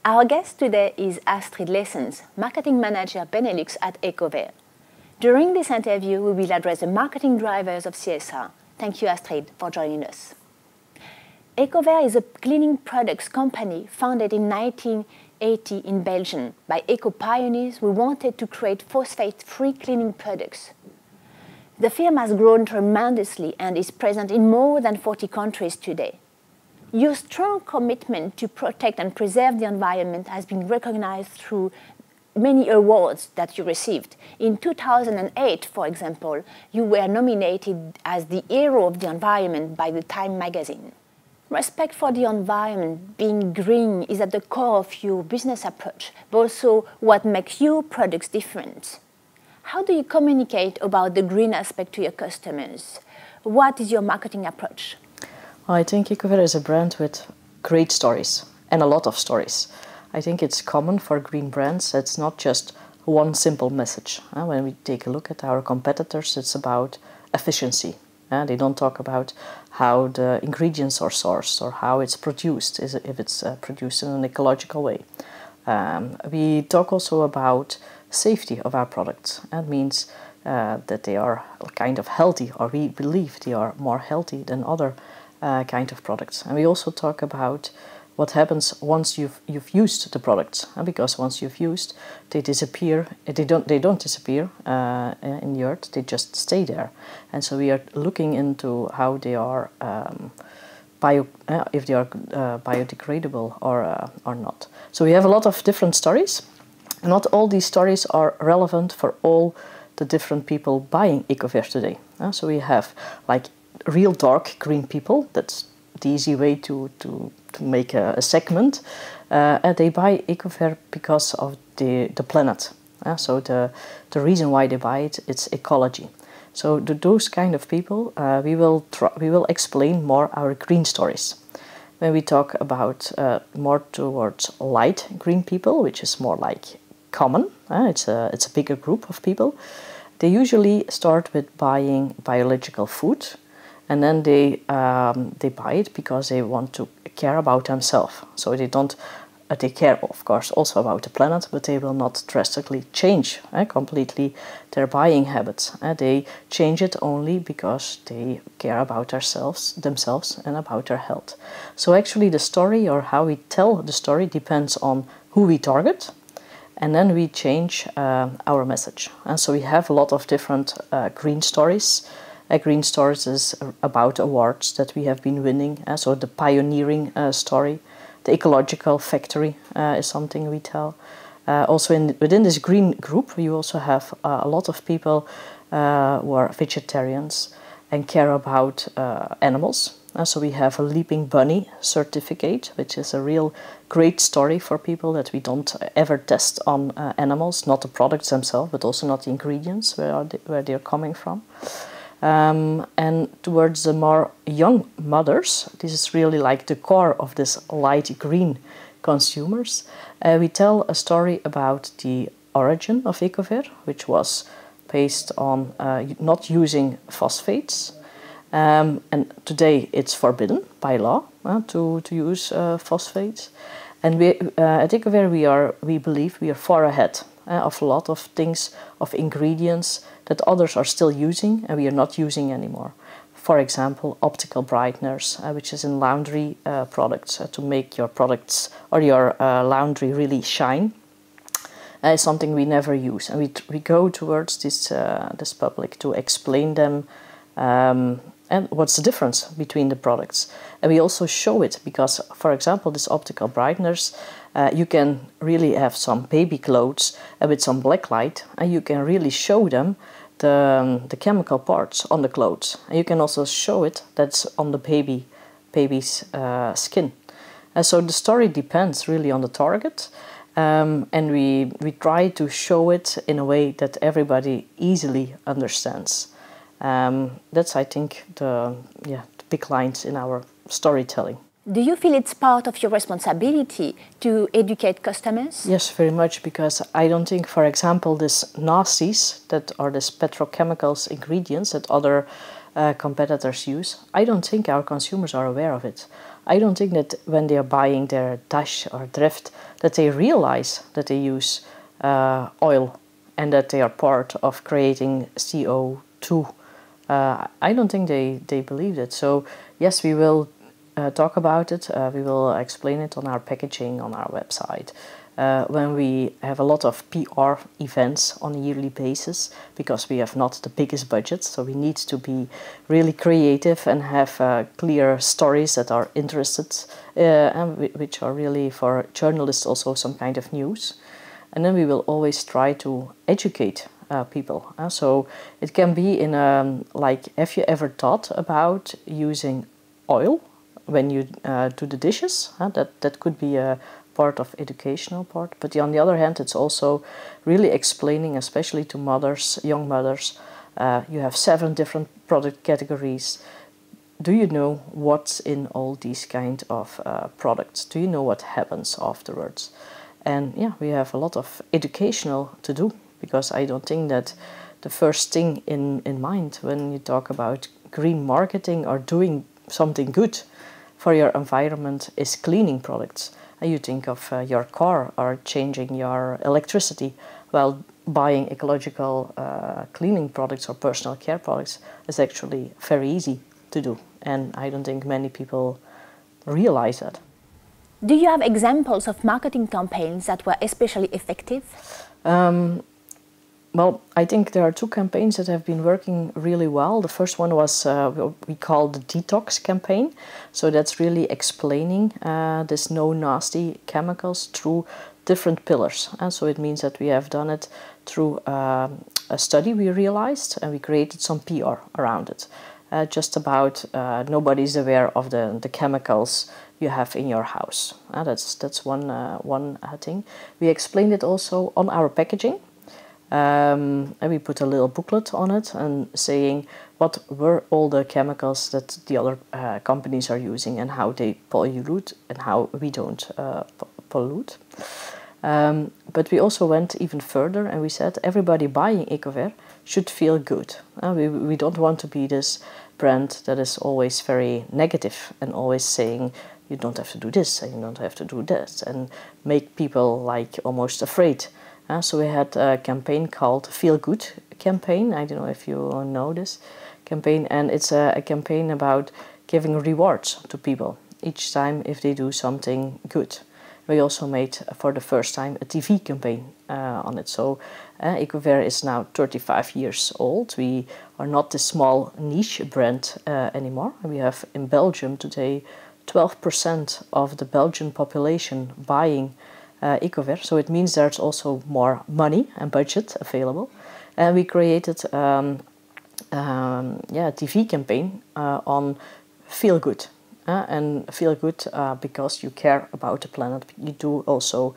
Our guest today is Astrid Lessens, Marketing Manager Benelux at Ecover. During this interview, we will address the marketing drivers of CSR. Thank you, Astrid, for joining us. Ecover is a cleaning products company founded in 1980 in Belgium by eco-pioneers who wanted to create phosphate-free cleaning products. The firm has grown tremendously and is present in more than 40 countries today. Your strong commitment to protect and preserve the environment has been recognized through many awards that you received. In 2008, for example, you were nominated as the Hero of the Environment by the Time magazine. Respect for the environment, being green, is at the core of your business approach, but also what makes your products different. How do you communicate about the green aspect to your customers? What is your marketing approach? I think Ecover is a brand with great stories, and a lot of stories. I think it's common for green brands. It's not just one simple message. When we take a look at our competitors, it's about efficiency. They don't talk about how the ingredients are sourced or how it's produced, if it's produced in an ecological way. We talk also about safety of our products. That means that they are kind of healthy, or we believe they are more healthy than other kind of products. And we also talk about what happens once you've used the products, because once you've used, they disappear. They don't disappear in the earth. They just stay there. And so we are looking into how they are if they are biodegradable or not. So we have a lot of different stories. Not all these stories are relevant for all the different people buying Ecover today. So we have like real dark green people. That's the easy way to make a segment. They buy Ecover because of the planet. So the reason why they buy it, it's ecology. So to those kind of people, we will explain more our green stories. When we talk about more towards light green people, which is more like common, it's a bigger group of people. They usually start with buying biological food. And then they buy it because they want to care about themselves. So they care, of course, also about the planet, but they will not drastically change completely their buying habits. They change it only because they care about themselves and about their health. So actually the story, or how we tell the story, depends on who we target. And then we change our message. And so we have a lot of different green stories. Green Stories is about awards that we have been winning. So the pioneering story, the ecological factory is something we tell. Also within this green group, you also have a lot of people who are vegetarians and care about animals. So we have a Leaping Bunny certificate, which is a real great story for people that we don't ever test on animals, not the products themselves, but also not the ingredients, where they're coming from. And towards the more young mothers, this is really like the core of this light green consumers. We tell a story about the origin of Ecover, which was based on not using phosphates. And today it's forbidden by law to use phosphates. And at Ecover we believe we are far ahead of a lot of things, of ingredients that others are still using and we are not using anymore. For example, optical brighteners, which is in laundry products, to make your products or your laundry really shine, is something we never use. And we go towards this public to explain them and what's the difference between the products. And we also show it because, for example, this optical brighteners, you can really have some baby clothes with some black light, and you can really show them the chemical parts on the clothes. And you can also show it that's on the baby's skin. And so the story depends really on the target, and we try to show it in a way that everybody easily understands. That's, I think, the big lines in our storytelling. Do you feel it's part of your responsibility to educate customers? Yes, very much, because I don't think, for example, these nasties that are these petrochemicals ingredients that other competitors use. I don't think our consumers are aware of it. I don't think that when they are buying their Dash or Drift that they realize that they use oil and that they are part of creating CO2. I don't think they believe it. So yes, we will talk about it. We will explain it on our packaging, on our website. When we have a lot of PR events on a yearly basis, because we have not the biggest budget, so we need to be really creative and have clear stories that are interested and which are really for journalists also some kind of news. And then we will always try to educate people. So it can be in like, have you ever thought about using oil when you do the dishes? That could be a part of educational part, but on the other hand, it's also really explaining, especially to mothers, young mothers. You have 7 different product categories. Do you know what's in all these kind of products? Do you know what happens afterwards? And yeah, we have a lot of educational to do, because I don't think that the first thing in mind when you talk about green marketing or doing something good for your environment is cleaning products. You think of your car or changing your electricity, while buying ecological cleaning products or personal care products is actually very easy to do. And I don't think many people realize that. Do you have examples of marketing campaigns that were especially effective? Well, I think there are 2 campaigns that have been working really well. The first one was what we call the detox campaign. So that's really explaining this no nasty chemicals through different pillars. And so it means that we have done it through a study we realized, and we created some PR around it. Just about nobody's aware of the chemicals you have in your house. That's one thing. We explained it also on our packaging. And we put a little booklet on it and saying what were all the chemicals that the other companies are using and how they pollute and how we don't pollute. But we also went even further, and we said everybody buying Ecover should feel good. We don't want to be this brand that is always very negative and always saying you don't have to do this and you don't have to do this, and make people like almost afraid. So we had a campaign called Feel Good campaign. I don't know if you know this campaign, and it's a campaign about giving rewards to people each time if they do something good. We also made for the first time a TV campaign on it. So Ecover is now 35 years old. We are not a small niche brand anymore. We have in Belgium today 12% of the Belgian population buying Ecover, so it means there's also more money and budget available. And we created a TV campaign on Feel Good. And Feel Good because you care about the planet. You do also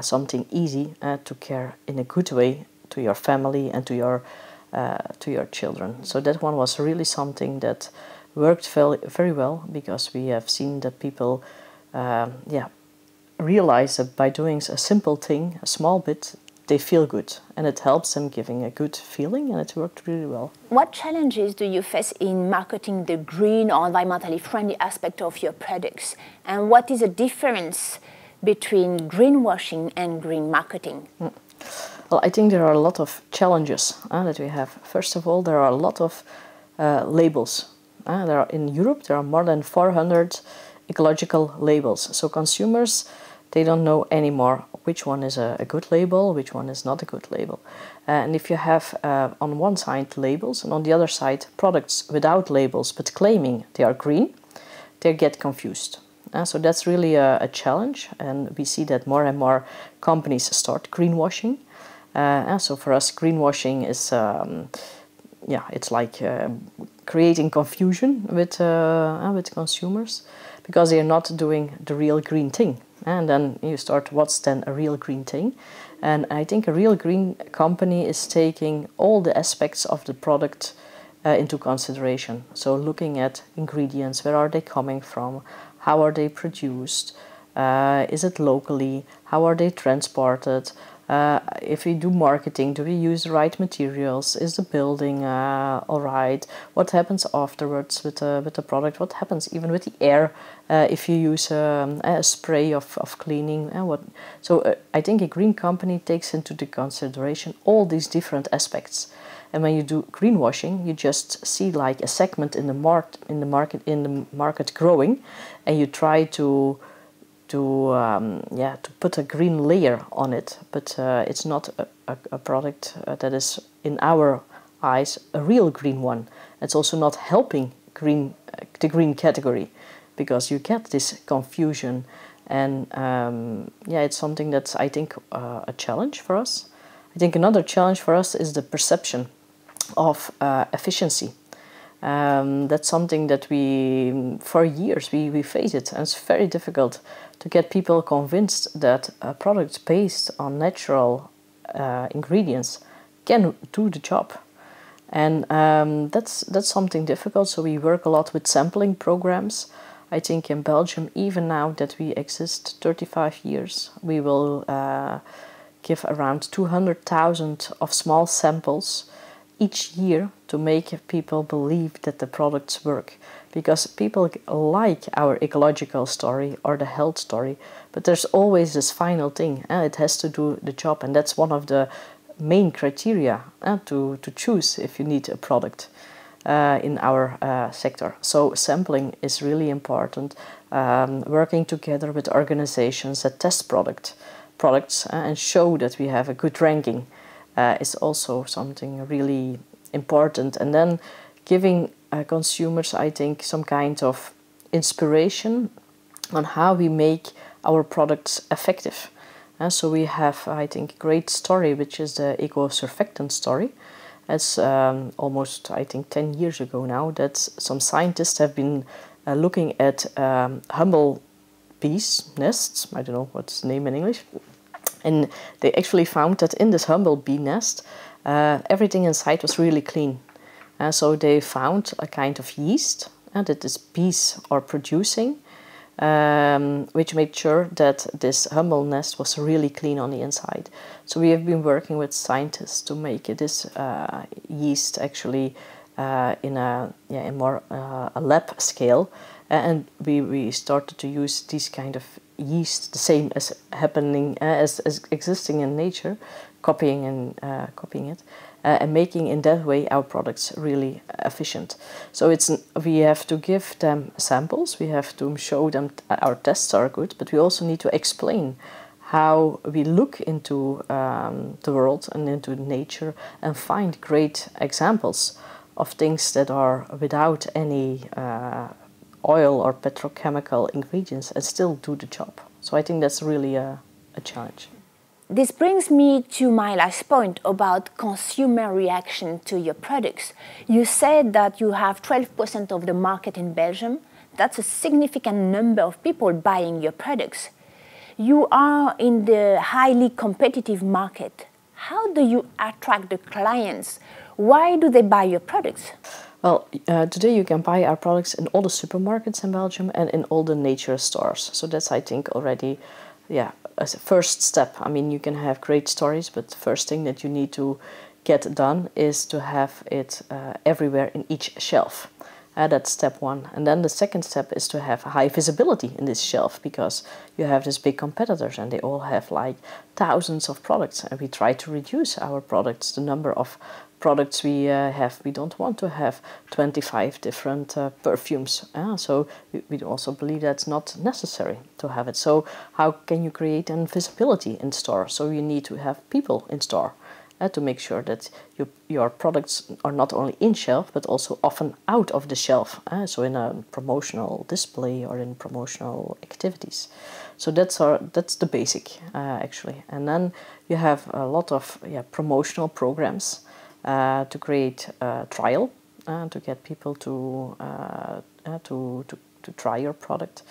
something easy to care in a good way to your family and to your children. So that one was really something that worked very well, because we have seen that people realize that by doing a simple thing, a small bit, they feel good, and it helps them giving a good feeling, and it worked really well. What challenges do you face in marketing the green or environmentally friendly aspect of your products, and what is the difference between greenwashing and green marketing? Well, I think there are a lot of challenges that we have. First of all, there are a lot of labels. In Europe, there are more than 400 ecological labels. So consumers, they don't know anymore which one is a good label, which one is not a good label. And if you have on one side labels and on the other side products without labels but claiming they are green, they get confused. So that's really a challenge, and we see that more and more companies start greenwashing. So for us, greenwashing is it's like creating confusion with consumers, because they are not doing the real green thing. And then you start, what's then a real green thing? And I think a real green company is taking all the aspects of the product into consideration. So looking at ingredients, where are they coming from? How are they produced? Is it locally? How are they transported? If we do marketing, do we use the right materials? Is the building all right? What happens afterwards with the product? What happens even with the air if you use a spray of cleaning? I think a green company takes into the consideration all these different aspects. And when you do greenwashing, you just see like a segment in the market growing, and you try to put a green layer on it, but it's not a product that is, in our eyes, a real green one. It's also not helping the green category, because you get this confusion, and it's something that's, I think, a challenge for us. I think another challenge for us is the perception of efficiency. That's something that for years we face it, and it's very difficult to get people convinced that products based on natural ingredients can do the job. And that's something difficult, so we work a lot with sampling programs. I think in Belgium, even now that we exist 35 years, we will give around 200,000 of small samples each year to make people believe that the products work. Because people like our ecological story or the health story, but there's always this final thing, it has to do the job, and that's one of the main criteria to choose if you need a product in our sector. So sampling is really important. Working together with organizations that test products and show that we have a good ranking is also something really important. And then giving consumers, I think, some kind of inspiration on how we make our products effective. So we have, I think, a great story, which is the eco-surfactant story. It's almost, I think, 10 years ago now that some scientists have been looking at humble bees nests. I don't know what's the name in English. And they actually found that in this humble bee nest, everything inside was really clean. So they found a kind of yeast that these bees are producing, which made sure that this humble nest was really clean on the inside. So we have been working with scientists to make this yeast actually in a lab scale, and we started to use these kind of yeast, the same as happening as existing in nature, copying it. And making in that way our products really efficient. So we have to give them samples, we have to show them our tests are good, but we also need to explain how we look into the world and into nature and find great examples of things that are without any oil or petrochemical ingredients and still do the job. So I think that's really a challenge. This brings me to my last point about consumer reaction to your products. You said that you have 12% of the market in Belgium. That's a significant number of people buying your products. You are in the highly competitive market. How do you attract the clients? Why do they buy your products? Well, today you can buy our products in all the supermarkets in Belgium and in all the nature stores. So that's, I think, already, as a first step. I mean, you can have great stories, but the first thing that you need to get done is to have it everywhere in each shelf. That's step one. And then the second step is to have high visibility in this shelf, because you have these big competitors and they all have like thousands of products, and we try to reduce our products, the number of products we have. We don't want to have 25 different perfumes. So we also believe that's not necessary to have it. So how can you create visibility in store? So you need to have people in store to make sure that your products are not only in shelf, but also often out of the shelf. So in a promotional display or in promotional activities. So that's the basic, actually. And then you have a lot of promotional programs to create trial, to get people to try your product.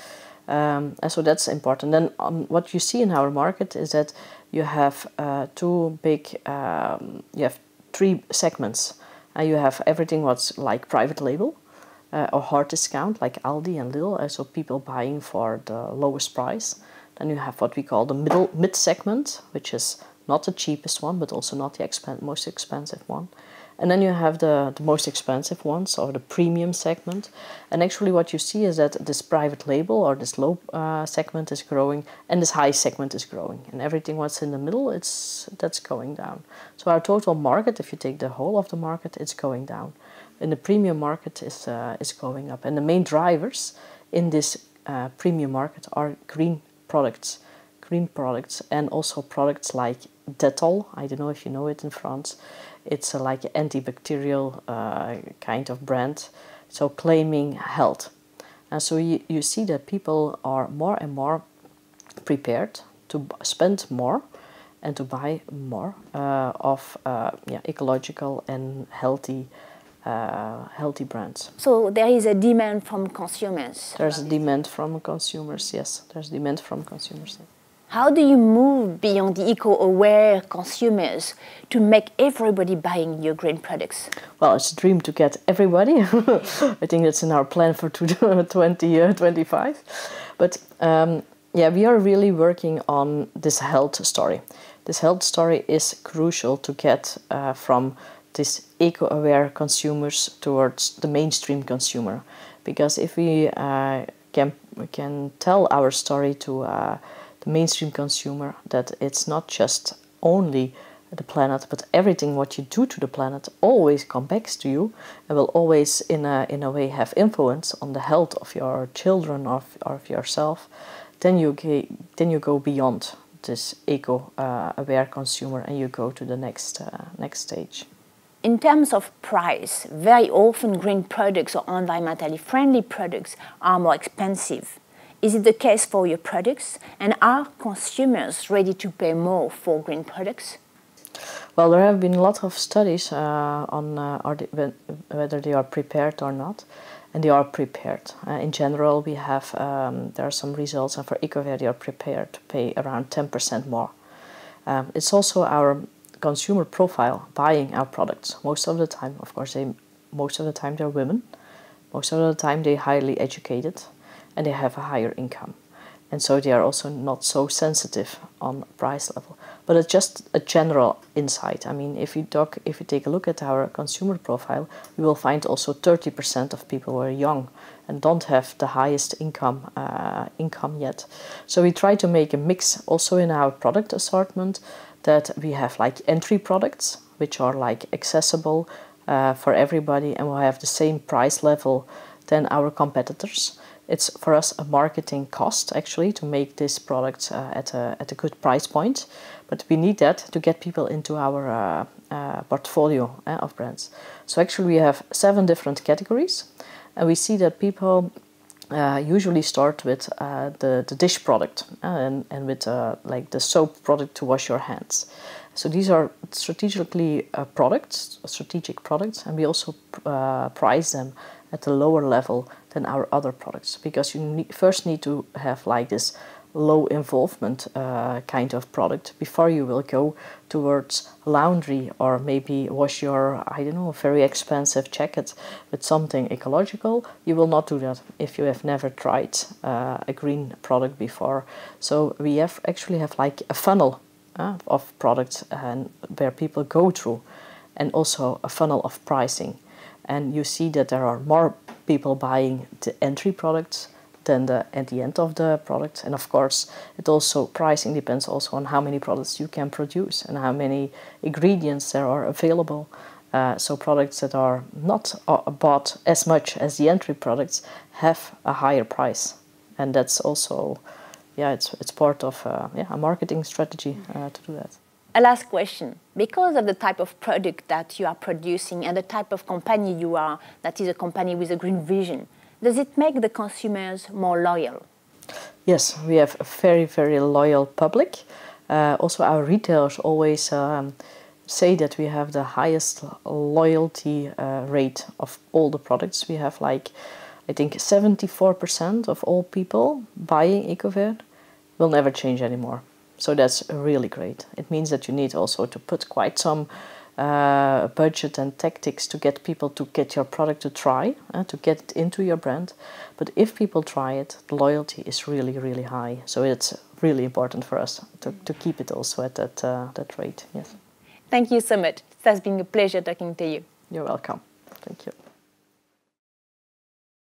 And so that's important. Then what you see in our market is that you have you have three segments. You have everything what's like private label or hard discount, like Aldi and Lidl, so people buying for the lowest price. Then you have what we call the mid segment, which is not the cheapest one, but also not the most expensive one. And then you have the most expensive ones, or the premium segment. And actually what you see is that this private label or this low segment is growing, and this high segment is growing. And everything what's in the middle, that's going down. So our total market, if you take the whole of the market, it's going down. And the premium market is going up. And the main drivers in this premium market are green products, and also products like Dettol. I don't know if you know it in France. It's like an antibacterial kind of brand, so claiming health. And so you see that people are more and more prepared to spend more and to buy more of ecological and healthy brands. So there is a demand from consumers. There's a demand from consumers, yes. There's demand from consumers. How do you move beyond the eco-aware consumers to make everybody buying your green products? Well, it's a dream to get everybody. I think that's in our plan for 2025. But we are really working on this health story. This health story is crucial to get from these eco-aware consumers towards the mainstream consumer. Because if we can tell our story to the mainstream consumer, that it's not just only the planet, but everything what you do to the planet always comes back to you and will always in a way have influence on the health of your children or of yourself, then you go beyond this eco-aware consumer and you go to the next stage. In terms of price, very often green products or environmentally friendly products are more expensive. Is it the case for your products? And are consumers ready to pay more for green products? Well, there have been a lot of studies on whether they are prepared or not, and they are prepared. In general, we have there are some results, and for Ecover, they are prepared to pay around 10% more. It's also our consumer profile buying our products. Most of the time, of course, they're women. Most of the time, they're highly educated, and they have a higher income. And so they are also not so sensitive on price level. But it's just a general insight. I mean, if you take a look at our consumer profile, you will find also 30% of people who are young and don't have the highest income yet. So we try to make a mix also in our product assortment, that we have like entry products, which are like accessible for everybody and will have the same price level than our competitors. It's for us a marketing cost actually to make these products at a good price point, but we need that to get people into our portfolio of brands. So actually we have 7 different categories, and we see that people usually start with the dish product and with like the soap product to wash your hands. So these are strategic products, and we also price them at a lower level than our other products, because you first need to have like this low involvement kind of product before you will go towards laundry or maybe wash your, I don't know, very expensive jacket with something ecological. You will not do that if you have never tried a green product before. So we actually have like a funnel of products and where people go through, and also a funnel of pricing. And you see that there are more people buying the entry products than at the end of the product. And of course, pricing depends also on how many products you can produce and how many ingredients there are available. So products that are not bought as much as the entry products have a higher price. And that's also, it's part of a marketing strategy to do that. A last question. Because of the type of product that you are producing and the type of company you are, that is a company with a green vision, does it make the consumers more loyal? Yes, we have a very, very loyal public. Also, our retailers always say that we have the highest loyalty rate of all the products. We have like, I think 74% of all people buying Ecover will never change anymore. So that's really great. It means that you need also to put quite some budget and tactics to get people to get your product to try, to get it into your brand. But if people try it, the loyalty is really, really high. So it's really important for us to keep it also at that rate. Yes. Thank you so much. It has been a pleasure talking to you. You're welcome. Thank you.